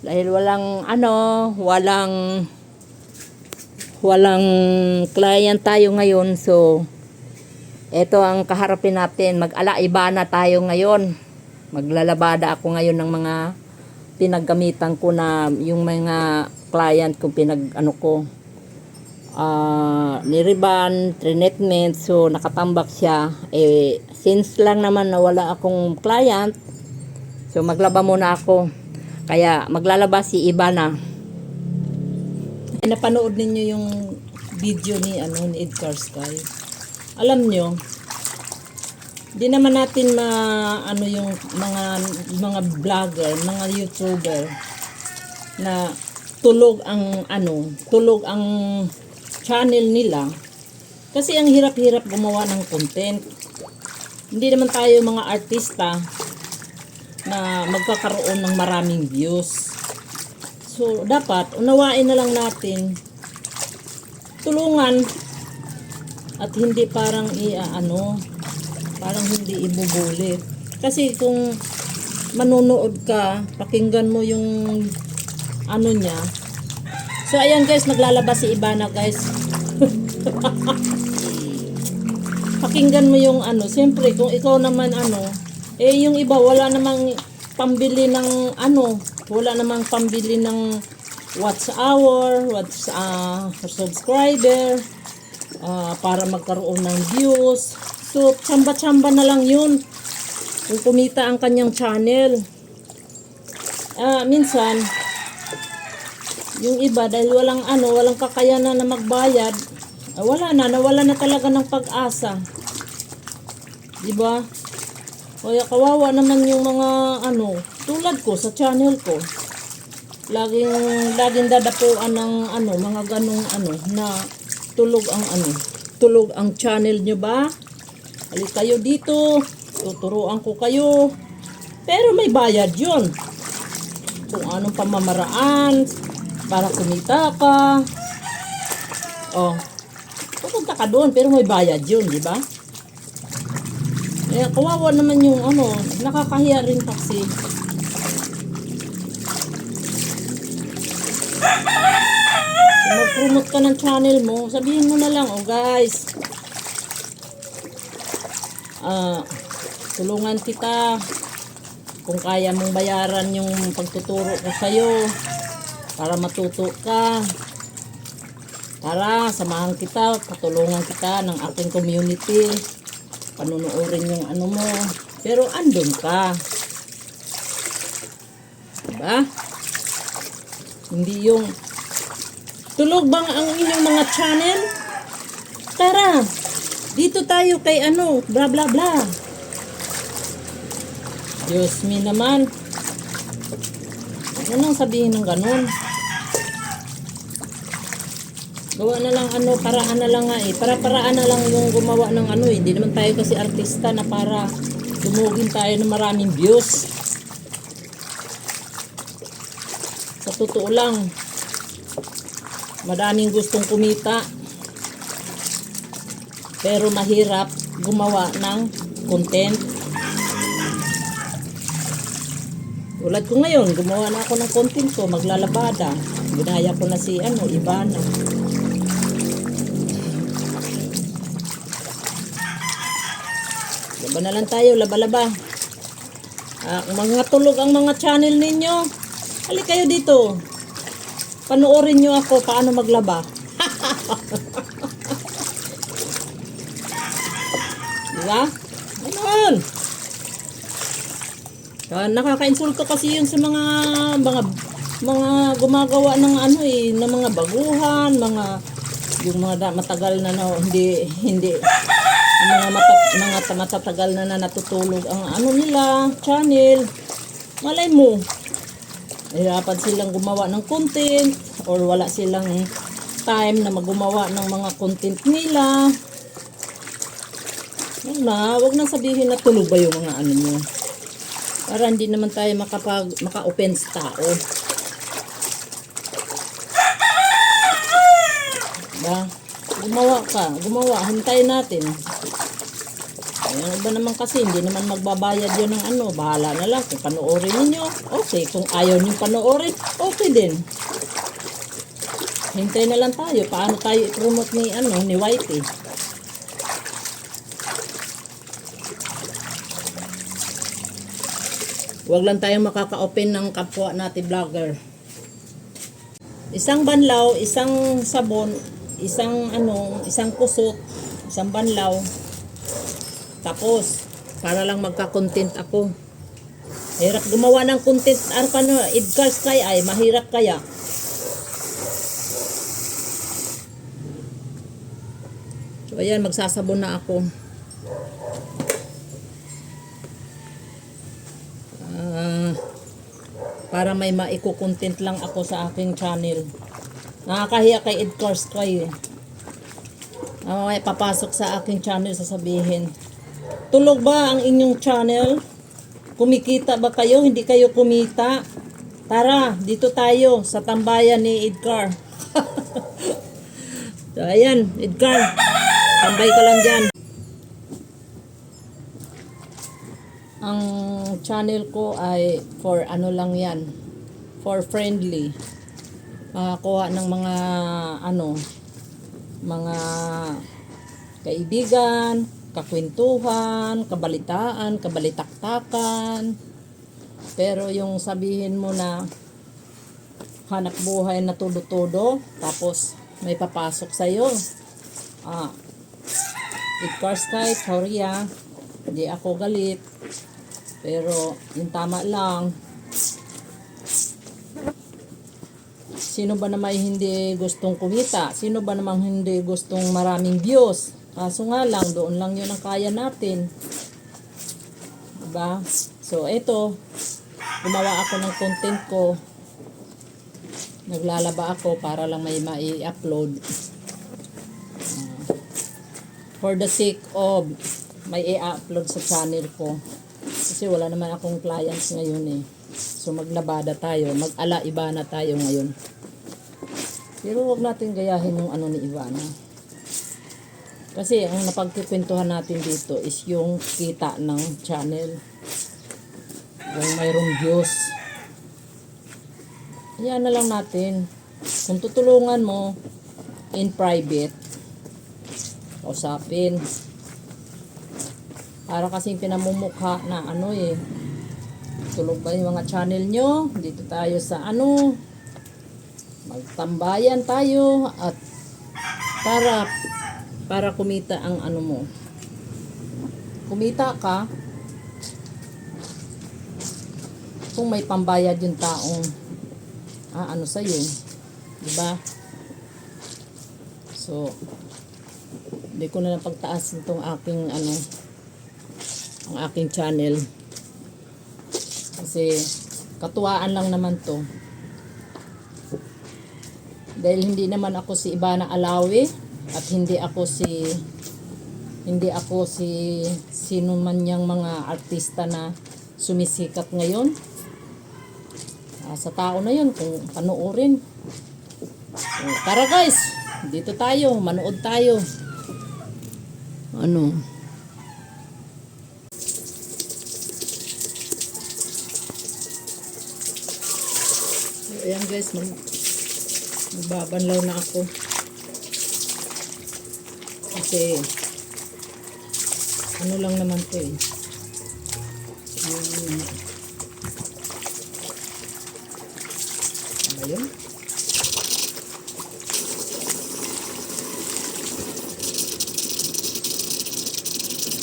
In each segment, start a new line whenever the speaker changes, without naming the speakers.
Dahil walang client tayo ngayon. So, ito ang kaharapin natin. Mag-ala-iba na tayo ngayon. Maglalabada ako ngayon ng mga pinaggamitan ko na yung mga client ko niriban, trinetment. So, nakatambak siya. Since lang naman na wala akong client, so maglaba muna ako. Kaya maglalaba si Ibana. Napanood ninyo yung video ni Edgar Sky. Alam nyo, di naman natin yung mga vlogger, mga YouTuber na tulog ang channel nila. Kasi ang hirap-hirap gumawa ng content. Hindi naman tayo mga artista na magkakaroon ng maraming views. So, dapat unawain na lang natin, tulungan, at hindi parang parang hindi ibubulit. Kasi kung manunood ka, pakinggan mo yung niya. So, ayan guys, naglalaba si Ibana guys. Pakinggan mo yung siyempre kung ikaw naman yung iba wala namang pambili ng wala namang pambili ng watch hour, subscriber, para magkaroon ng views. So, tsamba-tsamba na lang yun kung kumita ang kanyang channel. Minsan, yung iba dahil walang kakayanan na magbayad, nawala na talaga ng pag-asa. Diba? Kaya kawawa naman yung mga tulad ko sa channel ko. Laging dadapuan ng mga ganong na tulog ang channel nyo ba? Halika kayo dito, tuturuan ko kayo. Pero may bayad yun. Kung anong pamamaraan para kumita ka. Pupunta ka doon pero may bayad yun, di ba? Kawawa naman yung nakakahiya rin kasi. Kung mag-promote ka ng channel mo, sabihin mo na lang, guys, tulungan kita kung kaya mong bayaran yung pagtuturo ko sa'yo para matuto ka. Tara, samahan kita, patulungan kita ng aking community. Panunuorin yung mo. Pero andun ka. Diba? Hindi yung tulog bang ang inyong mga channel? Tara, dito tayo kay bla bla bla. Diyos me naman. Ano nang sabihin ng ganun? Gawa na lang paraan na lang nga Para-paraan na lang yung gumawa ng Hindi naman tayo kasi artista na para dumugin tayo ng maraming views. Sa totoo lang, madaming gustong kumita. Pero mahirap gumawa ng content. Tulad ko ngayon, gumawa na ako ng content ko, maglalabada. Ginaya ko na si Ibana. Laba na lang tayo, laba-laba. Kung mga tulog ang mga channel ninyo, halik kayo dito. Panoorin nyo ako paano maglaba. Diba? Ganun. Nakaka-insulto kasi yun sa mga gumagawa ng ng mga baguhan, yung mga matagal na hindi mga matatagal na natutulog ang nila, channel. Malay mo, hirapan silang gumawa ng content or wala silang time na magawa ng mga content nila. Wag nang sabihin na tulog ba yung mga nyo. Para hindi naman tayo maka-offense tao. Diba? Gumawa, hintayin natin. Yung iba naman kasi, hindi naman magbabayad yun ng ano. Bahala na lang kung panoorin ninyo. Okay, kung ayaw nyo panoorin, okay din. Hintay na lang tayo. Paano tayo i-promote ni, ni Whitey? Huwag lang tayong makaka-open ng kapwa natin vlogger. Isang banlaw, isang sabon, isang kusot, isang banlaw. Tapos, para lang magka-content ako. Hirap gumawa ng content. Edgar Sky ay mahirap kaya. So, ayan, magsasabon na ako. Para may maiko-content lang ako sa aking channel. Nakakahiya kay Edgar Sky eh. May papasok sa aking channel sasabihin, tulog ba ang inyong channel? Kumikita ba kayo? Hindi kayo kumita? Tara, dito tayo sa tambayan ni Edgar. So, ayan, Edgar. Tambay ka lang dyan. Ang channel ko ay for ano lang yan. For friendly. Makakuha ng mga kaibigan, kakwentuhan, kabalitaan, kabalitaktakan. Pero yung sabihin mo na hanap buhay na todo-todo, tapos may papasok sa'yo. Edgar Sky, sorry hindi ako galit. Pero yung tama lang. Sino ba naman hindi gustong kumita? Sino ba naman hindi gustong maraming views? Kaso nga lang, doon lang yun ang kaya natin. Diba? So, eto. Gumawa ako ng content ko. Naglalaba ako para lang may mai-upload. For the sake of may i-upload sa channel ko. Kasi wala naman akong clients ngayon eh. So maglabada tayo. Mag-ala Ivana tayo ngayon. Pero huwag natin gayahin yung ni Ivana. Kasi ang napagkikwentuhan natin dito is yung kita ng channel. Yung mayroong views. Yan na lang natin. Kung tutulungan mo in private, usapin. Para kasing pinamumukha na tulog ba yung mga channel nyo? Dito tayo sa magtambayan tayo at para kumita ang mo. Kumita ka kung may pambayad yung taong sa'yo. Diba? So, hindi ko na napagtaas itong aking ang aking channel. Kasi katuwaan lang naman to. Dahil hindi naman ako si Ivana Alawi at hindi ako si sino man yang mga artista na sumisikat ngayon. Sa tao na yun kung panoorin. So, tara guys, dito tayo, manood tayo. Ayan guys, magbabanlaw na ako. Kasi lang naman to eh. Ano yun?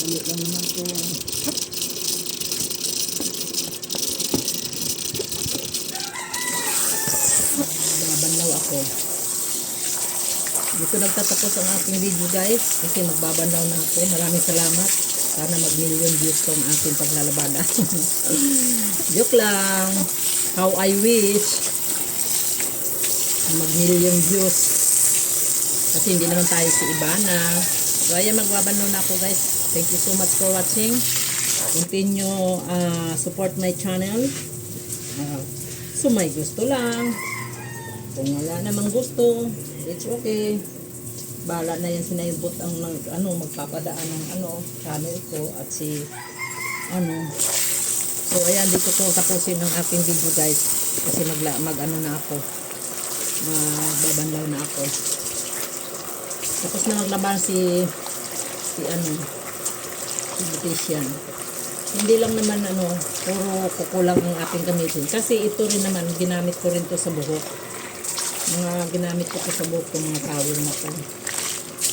Ulit lang naman to. Dito nagtatapos ang aking video guys kasi magbabandaw na ako. Maraming salamat. Sana mag-million views tong aking paglalabada. Joke lang. How I wish mag-million views. Kasi hindi naman tayo si Ivana. So ayan, magbabandaw na ako guys. Thank you so much for watching. Continue support my channel. So may gusto lang. Kung wala namang gusto, it's okay. Bahala na yan sinaibot ang magpapadaan ng channel ko at si so ayan, dito ko tapusin ang aking video guys kasi na ako, magbabanlaw na ako. Tapos na maglaban si beautician. Hindi lang naman puro kukulang ang ating gamitin kasi ito rin naman ginamit ko rin to sa buhok. Ginamit ko sa buhok ko, mga towel na to.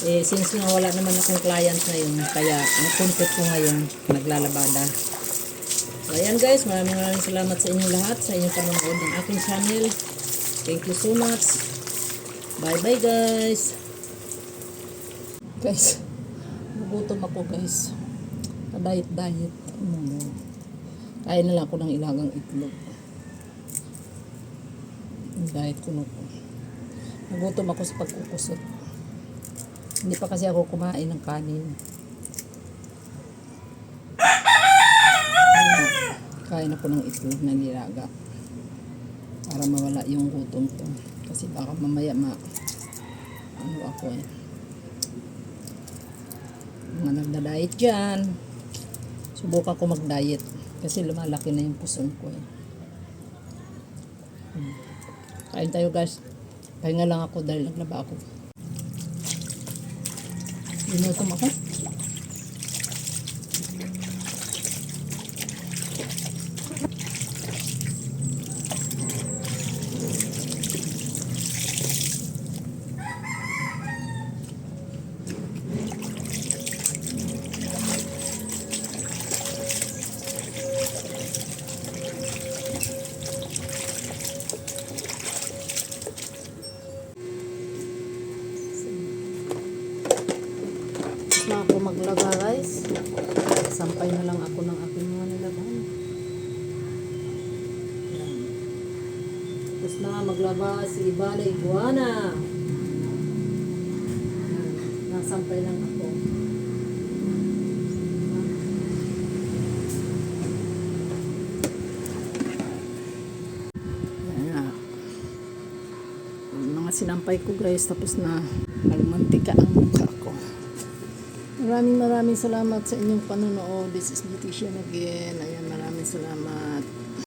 Since nga wala naman akong client ngayon, kaya ang content ko ngayon naglalabada. So ayan guys, maraming salamat sa inyong lahat sa inyong panonood ng aking channel. Thank you so much. Bye bye guys. Guys, nagutom ako guys. Diet. Kain na lang ako ng ilagang itlog. Diet ko na po. Nagutom ako sa pagkukusot. Hindi pa kasi ako kumain ng kanin. Kain ako ng itlog na nilaga. Para mawala yung gutom ko. Kasi baka mamaya ako mga nagda-diet dyan. Subukan ko mag-diet. Kasi lumalaki na yung puson ko Kain tayo guys. Pahinga lang ako dahil naglaba ako. Inutom ako. Na ako maglaga guys. Sampay na lang ako ng aking mga nilagahan. Tapos na maglaba si Ibala Iguana. Nasampay lang ako. Ayan. Mga sinampay ko guys. Tapos na nagmantika ang mukha ko. Maraming salamat sa inyong panonood. This is Beautician again. Ayan, maraming salamat.